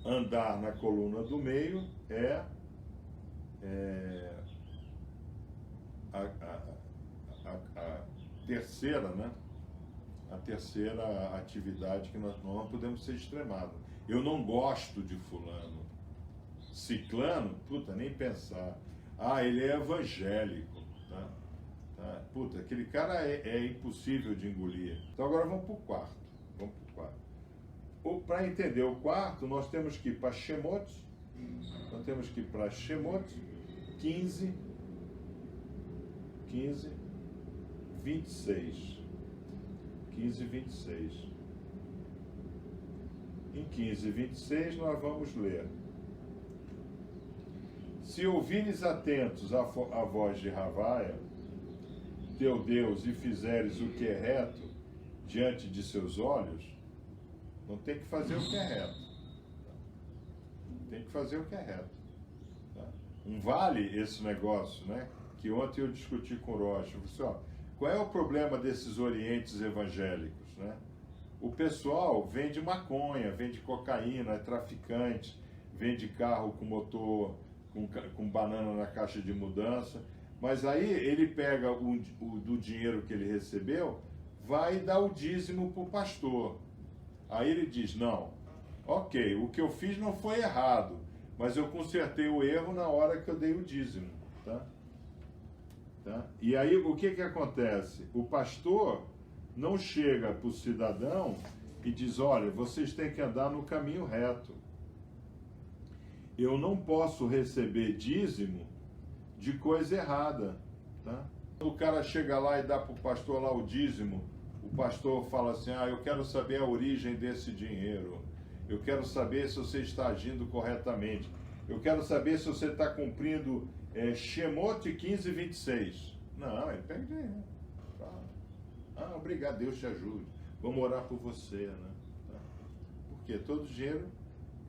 andar na coluna do meio é a terceira, né? A terceira atividade que nós não podemos ser extremados. Eu não gosto de fulano. Ciclano, puta, nem pensar. Ah, ele é evangélico, tá? Puta, aquele cara é impossível de engolir. Então agora vamos para o quarto. Para entender o quarto, nós temos que ir para Shemot. Nós temos que ir para Shemot 15, 26. 15 e 26. Em 15 e 26 nós vamos ler: se ouvires atentos a voz de Havaia, teu Deus, e fizeres o que é reto diante de seus olhos, não tem que fazer o que é reto. Tem que fazer o que é reto. Tá? Um vale esse negócio, né? Que ontem eu discuti com o Rocha. Eu disse, ó, qual é o problema desses orientes evangélicos, né? O pessoal vende maconha, vende cocaína, é traficante, vende carro com motor, com banana na caixa de mudança, mas aí ele pega do dinheiro que ele recebeu, vai dar o dízimo para o pastor. Aí ele diz, não, ok, o que eu fiz não foi errado, mas eu consertei o erro na hora que eu dei o dízimo, tá? E aí o que acontece? O pastor não chega para o cidadão e diz, olha, vocês têm que andar no caminho reto. Eu não posso receber dízimo de coisa errada, tá? O cara chega lá e dá para o pastor lá o dízimo, o pastor fala assim, eu quero saber a origem desse dinheiro, eu quero saber se você está agindo corretamente, eu quero saber se você está cumprindo Shemot 15 e 26. Não, ele pega dinheiro. Obrigado, Deus te ajude. Vamos orar por você, né? Tá? Porque todo dinheiro,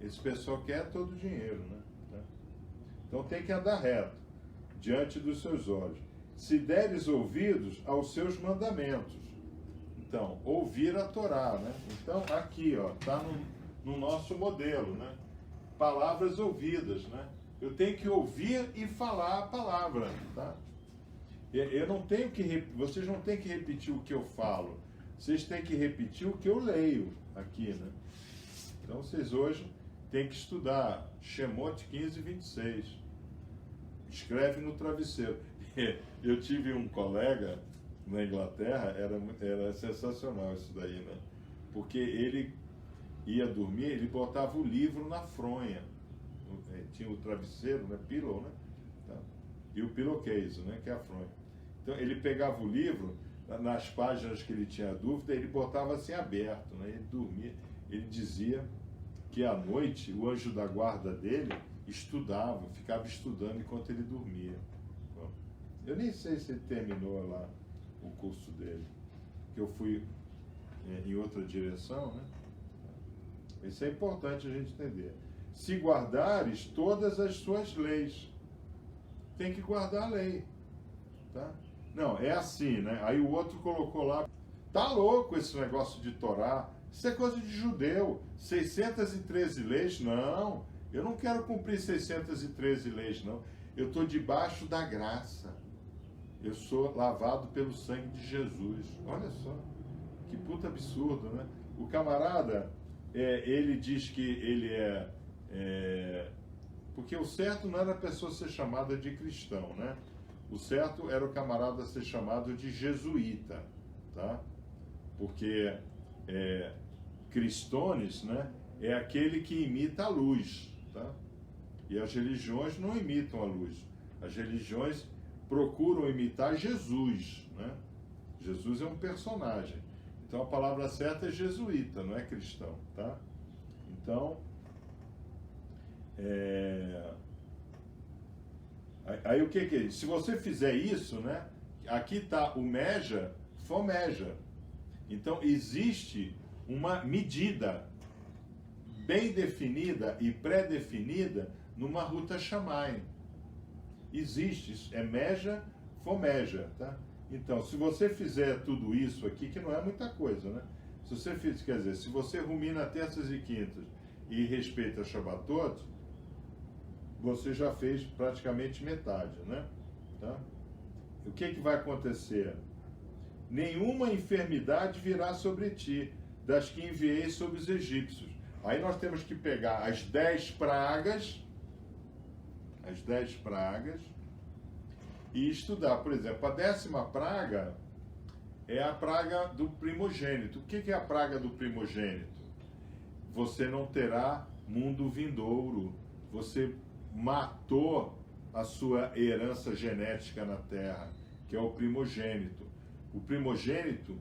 esse pessoal quer todo dinheiro, né? Tá? Então tem que andar reto, diante dos seus olhos. Se deres ouvidos aos seus mandamentos. Então, ouvir a Torá, né? Então, aqui, ó, está no nosso modelo, né? Palavras ouvidas, né? Eu tenho que ouvir e falar a palavra, tá? Eu não tenho que, vocês não têm que repetir o que eu falo, vocês têm que repetir o que eu leio aqui, né? Então, vocês hoje têm que estudar Shemot 15, 26. Escreve no travesseiro. Eu tive um colega na Inglaterra, era sensacional isso daí, né? Porque ele ia dormir, ele botava o livro na fronha. Tinha o travesseiro, né? Pillow, né? Tá? E o pillowcase, né? Que é a fronha. Então ele pegava o livro, nas páginas que ele tinha dúvida, ele botava assim aberto, né? Ele dormia. Ele dizia que à noite o anjo da guarda dele estudava, ficava estudando enquanto ele dormia. Bom, eu nem sei se ele terminou lá o curso dele, que eu fui em outra direção, né? Isso é importante a gente entender. Se guardares todas as suas leis, tem que guardar a lei, tá? Não, é assim, né? Aí o outro colocou lá, tá louco esse negócio de Torá, isso é coisa de judeu, 613 leis, não, eu não quero cumprir 613 leis, não, eu estou debaixo da graça, eu sou lavado pelo sangue de Jesus, olha só, que puta absurdo, né? O camarada, ele diz que ele porque o certo não era a pessoa ser chamada de cristão, né? O certo era o camarada ser chamado de jesuíta, tá? Porque Cristones, né, é aquele que imita a luz, tá? E as religiões não imitam a luz. As religiões procuram imitar Jesus, né? Jesus é um personagem. Então a palavra certa é jesuíta, não é cristão, tá? Então, aí o que é isso? Se você fizer isso, né? Aqui está o meja, fomeja. Então existe uma medida bem definida e pré-definida numa ruta Shammai. Existe, isso é meja, fomeja, tá? Então, se você fizer tudo isso aqui, que não é muita coisa, né? Se você fizer, quer dizer, se você rumina terças e quintas e respeita Shabbatot, você já fez praticamente metade, né? Tá? O que vai acontecer? Nenhuma enfermidade virá sobre ti, das que enviei sobre os egípcios. Aí nós temos que pegar as 10 pragas, e estudar. Por exemplo, a 10ª praga é a praga do primogênito. O que é a praga do primogênito? Você não terá mundo vindouro. Você matou a sua herança genética na terra, que é o primogênito. O primogênito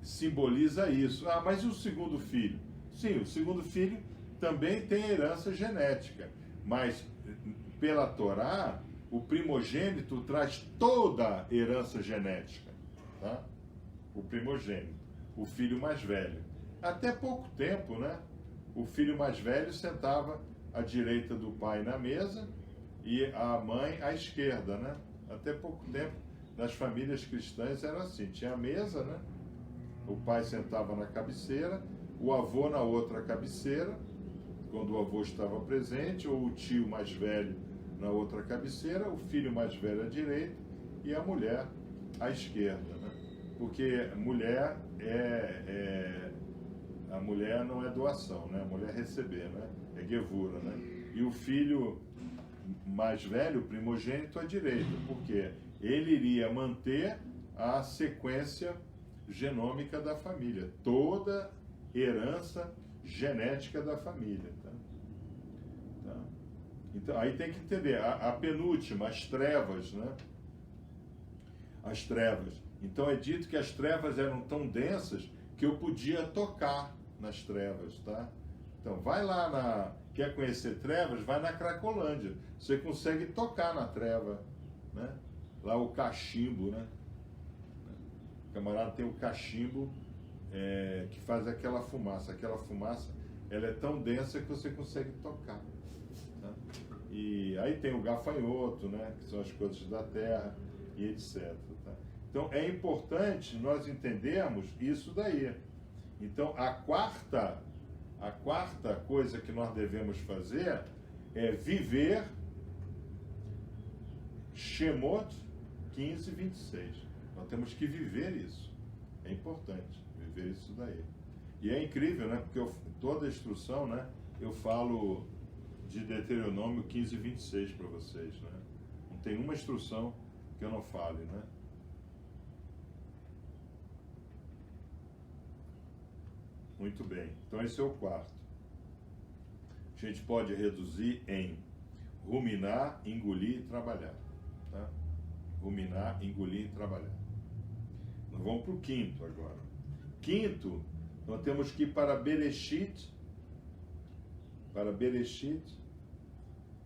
simboliza isso. Ah, mas e o segundo filho? Sim, o segundo filho também tem herança genética, mas pela Torá, o primogênito traz toda a herança genética, tá? O primogênito, o filho mais velho. Até pouco tempo, né? O filho mais velho sentava à direita do pai na mesa e a mãe à esquerda, né? Até pouco tempo, nas famílias cristãs era assim, tinha a mesa, né? O pai sentava na cabeceira, o avô na outra cabeceira, quando o avô estava presente, ou o tio mais velho na outra cabeceira, o filho mais velho à direita e a mulher à esquerda, né? Porque mulher a mulher não é doação, né? A mulher é receber, né? É gevura, né? E o filho mais velho, o primogênito, à direita, porque ele iria manter a sequência genômica da família, toda herança genética da família, tá? Então, aí tem que entender, a penúltima, as trevas, né? As trevas. Então é dito que as trevas eram tão densas que eu podia tocar nas trevas, tá? Então vai lá quer conhecer trevas? Vai na Cracolândia. Você consegue tocar na treva, né? Lá o cachimbo, né? O camarada tem o cachimbo que faz aquela fumaça. Aquela fumaça, ela é tão densa que você consegue tocar. Tá? E aí tem o gafanhoto, né, que são as coisas da terra e etc. Tá? Então, é importante nós entendermos isso daí. Então, a quarta coisa que nós devemos fazer é viver Shemot 15, 26. Nós temos que viver isso. É importante viver isso daí. E é incrível, né? Porque toda a instrução, né? Eu falo de Deuteronômio 15, 26 para vocês, né? Não tem uma instrução que eu não fale, né? Muito bem. Então esse é o quarto. A gente pode reduzir em ruminar, engolir e trabalhar. Tá? Ruminar, engolir e trabalhar. Nós vamos para o quinto agora. Quinto, nós temos que ir para Bereshit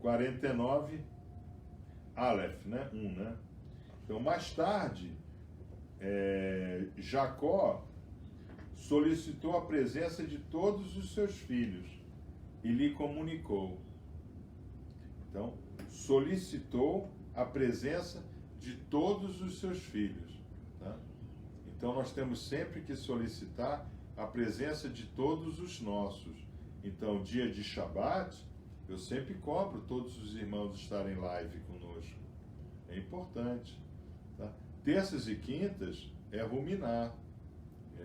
49, Aleph, né? 1, né? Então, mais tarde, Jacó solicitou a presença de todos os seus filhos e lhe comunicou. Então, solicitou a presença de todos os seus filhos. Tá? Então, nós temos sempre que solicitar a presença de todos os nossos. Então, dia de Shabat, eu sempre cobro todos os irmãos estarem live conosco. É importante. Tá? Terças e quintas é ruminar.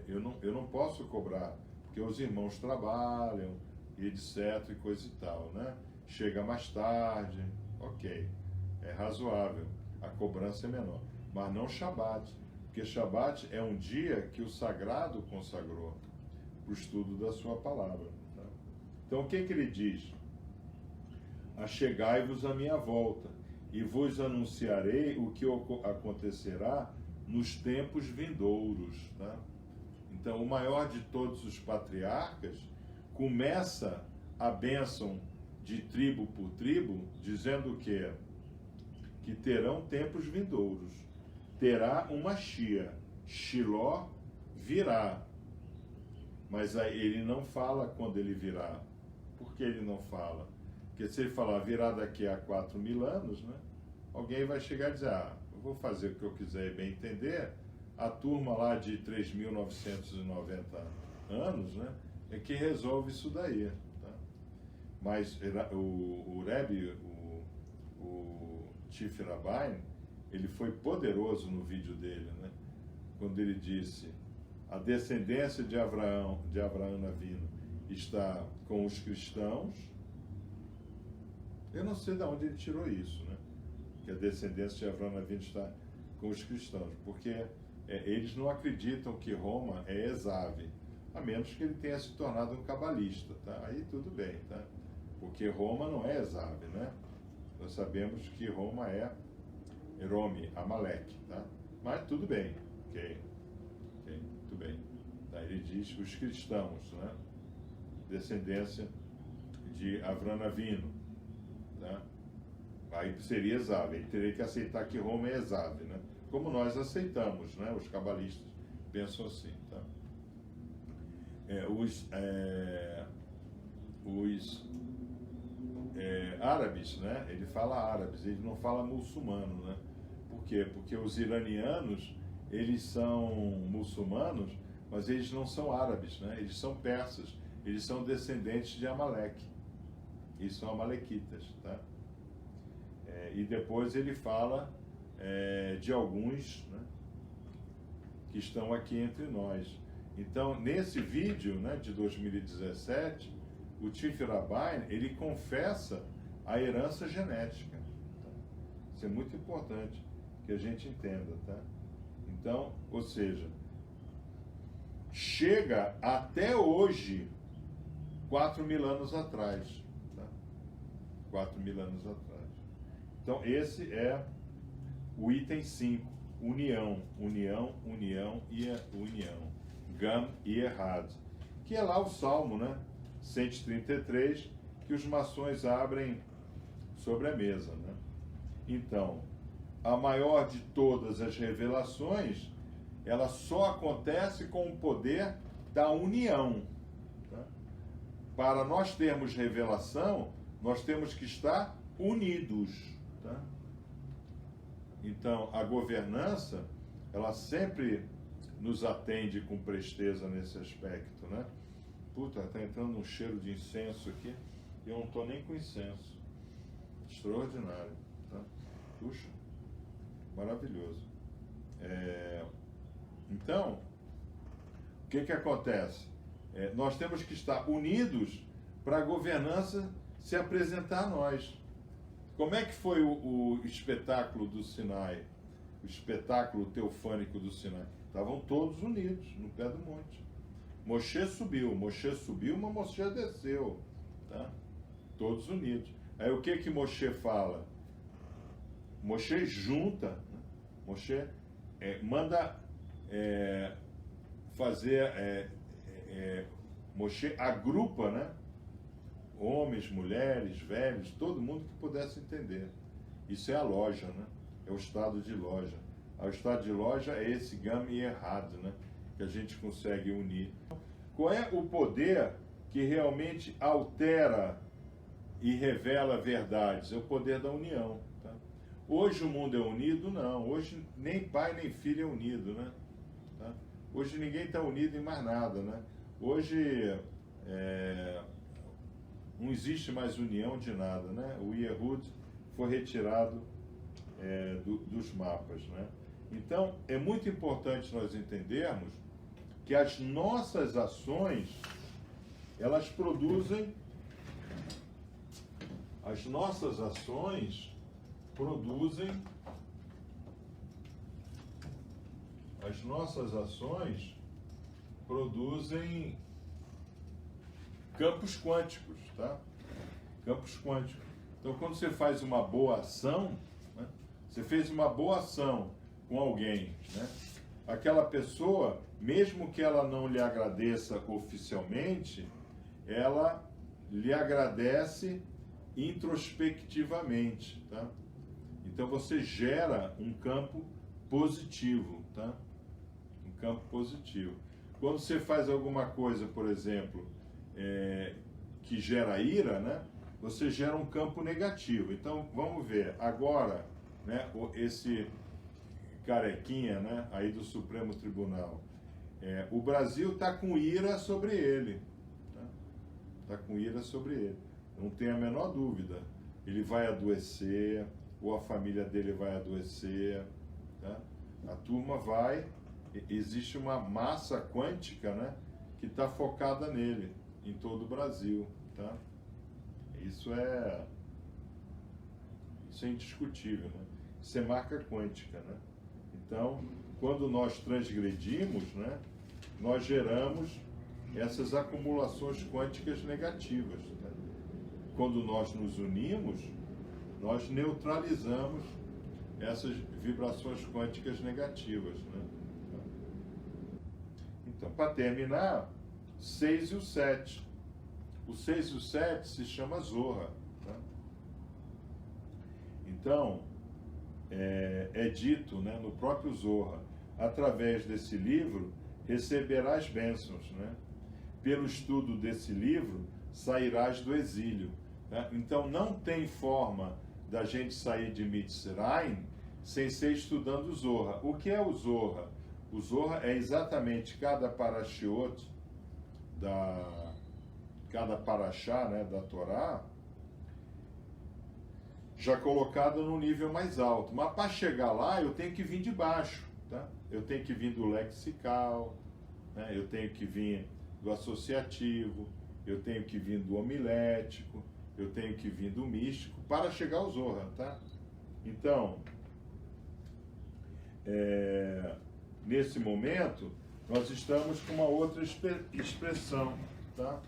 Eu não posso cobrar, porque os irmãos trabalham, e etc, e coisa e tal, né? Chega mais tarde, ok, é razoável, a cobrança é menor. Mas não Shabat, porque Shabat é um dia que o sagrado consagrou para o estudo da sua palavra. Tá? Então o que ele diz? Achegai-vos à minha volta, e vos anunciarei o que acontecerá nos tempos vindouros. Tá? Então, o maior de todos os patriarcas começa a bênção de tribo por tribo, dizendo que terão tempos vindouros. Terá uma Shia, Shiló virá. Mas aí ele não fala quando ele virá. Por que ele não fala? Porque se ele falar virá daqui a 4.000 anos, né, alguém vai chegar e dizer, eu vou fazer o que eu quiser e bem entender. A turma lá de 3.990 anos, né, é que resolve isso daí. Tá? Mas o Rebbe, o Chief Rabbi, ele foi poderoso no vídeo dele, né, quando ele disse, a descendência de Abraão Avinu está com os cristãos. Eu não sei de onde ele tirou isso, né, que a descendência de Abraão Avinu está com os cristãos, porque eles não acreditam que Roma é Esav, a menos que ele tenha se tornado um cabalista, tá? Aí tudo bem, tá? Porque Roma não é Esav, né? Nós sabemos que Roma é Rome, Amaleque, tá? Mas tudo bem, ok, tudo bem. Tá? Ele diz os cristãos, né? Descendência de Avraham Avinu, tá? Aí seria Esav, ele teria que aceitar que Roma é Esav, né? Como nós aceitamos, né? Os cabalistas pensam assim, tá? Árabes, né? Ele fala árabes, ele não fala muçulmano, né? Por quê? Porque os iranianos, eles são muçulmanos, mas eles não são árabes, né? Eles são persas, eles são descendentes de Amaleque, eles são amalequitas, tá? E depois ele fala de alguns, né, que estão aqui entre nós. Então, nesse vídeo, né, de 2017, o Chief Rabbi, ele confessa a herança genética. Tá? Isso é muito importante que a gente entenda, tá? Então, ou seja, chega até hoje, 4.000 anos atrás. Tá? 4.000 anos atrás. Então, esse é o item 5, união e união, Gam e Errad, que é lá o Salmo, né, 133, que os maçons abrem sobre a mesa, né? Então, a maior de todas as revelações, ela só acontece com o poder da união. Tá? Para nós termos revelação, nós temos que estar unidos. Tá? Então, a governança ela sempre nos atende com presteza nesse aspecto, né? Puta, tá entrando um cheiro de incenso aqui e eu não tô nem com incenso. Extraordinário, tá? Puxa, maravilhoso. Então, o que acontece? Nós temos que estar unidos para a governança se apresentar a nós. Como é que foi o espetáculo do Sinai? O espetáculo teofânico do Sinai? Estavam todos unidos no pé do monte. Moshe subiu, mas Moshe desceu. Tá? Todos unidos. Aí o que Moshe fala? Moshe junta, né? Moshe manda fazer, Moshe agrupa, né? Homens, mulheres, velhos, todo mundo que pudesse entender. Isso é a loja, né? É o estado de loja. O estado de loja é esse gam e errado, né? Que a gente consegue unir. Qual é o poder que realmente altera e revela verdades? É o poder da união. Tá? Hoje o mundo é unido? Não. Hoje nem pai nem filho é unido, né? Tá? Hoje ninguém está unido em mais nada, né? Hoje não existe mais união de nada, né? O Yehud foi retirado dos mapas, né? Então, é muito importante nós entendermos que as nossas ações, elas produzem, as nossas ações produzem campos quânticos, tá? Campos quânticos. Então, quando você faz uma boa ação, né? Você fez uma boa ação com alguém, né? Aquela pessoa, mesmo que ela não lhe agradeça oficialmente, ela lhe agradece introspectivamente, tá? Então você gera um campo positivo, tá? Um campo positivo. Quando você faz alguma coisa, por exemplo, que gera ira, né? Você gera um campo negativo. Então vamos ver agora, né? Esse carequinha, né? Aí do Supremo Tribunal. O Brasil está com ira sobre ele. Está com ira sobre ele. Não tem a menor dúvida. Ele vai adoecer, ou a família dele vai adoecer. Tá? A turma vai. Existe uma massa quântica, né? Que está focada nele, em todo o Brasil. Tá? Isso é indiscutível, né? Isso é marca quântica, né? Então, quando nós transgredimos, né, nós geramos essas acumulações quânticas negativas. Né? Quando nós nos unimos, nós neutralizamos essas vibrações quânticas negativas. Né? Então, para terminar, 6 e o 7. O 6 e o 7 se chama Zorra. Tá? Então, é dito, né, no próprio Zorra, através desse livro receberás bênçãos, né? Pelo estudo desse livro sairás do exílio. Tá? Então não tem forma da gente sair de Mitzrayim sem ser estudando o Zorra. O que é o Zorra? O Zorra é exatamente cada parashiot, cada parashá, né, da Torá, já colocada no nível mais alto. Mas para chegar lá, eu tenho que vir de baixo. Tá? Eu tenho que vir do lexical, né? Eu tenho que vir do associativo, eu tenho que vir do homilético, eu tenho que vir do místico para chegar ao Zorra. Tá? Então, nesse momento, nós estamos com uma outra expressão. Tá?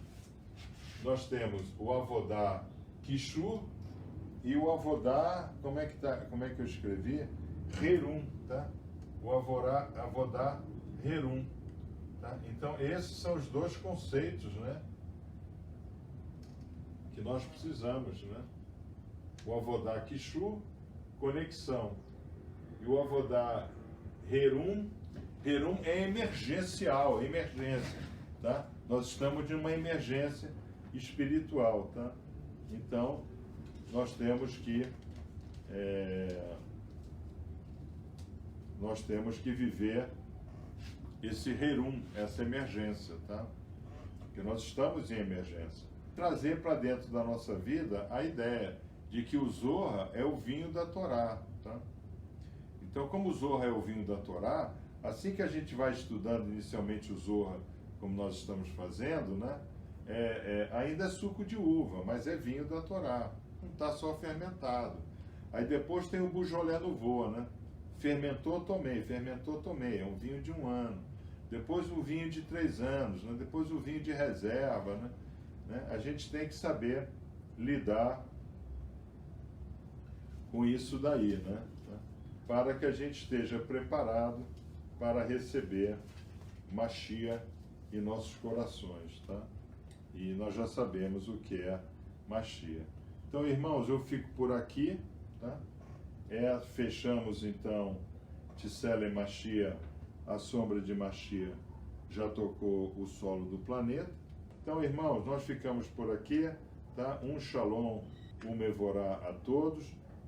Nós temos o Avodá Kishur, e o Avodá, como é que eu escrevi? Herum, tá? O Avodá Herum, tá? Então, esses são os dois conceitos, né? Que nós precisamos, né? O Avodá Kishur, conexão. E o Avodá Herum é emergencial, emergência, tá? Nós estamos de uma emergência espiritual, tá? Então, nós temos que nós temos que viver esse rerum, essa emergência, tá? Porque nós estamos em emergência. Trazer para dentro da nossa vida a ideia de que o Zohar é o vinho da Torá, tá? Então, como o Zohar é o vinho da Torá, assim que a gente vai estudando inicialmente o Zohar, como nós estamos fazendo, né? Ainda é suco de uva, mas é vinho da Torá, não está só fermentado. Aí depois tem o Beaujolais Nouveau, né? Fermentou, tomei, é um vinho de 1 ano. Depois o vinho de 3 anos, né? Depois o vinho de reserva, né? A gente tem que saber lidar com isso daí, né? Para que a gente esteja preparado para receber Mashiach em nossos corações, tá? E nós já sabemos o que é Mashiach. Então, irmãos, eu fico por aqui, tá? Fechamos então Tisele Mashiach, a sombra de Mashiach já tocou o solo do planeta. Então, irmãos, nós ficamos por aqui, tá? Um shalom, um mevorá a todos.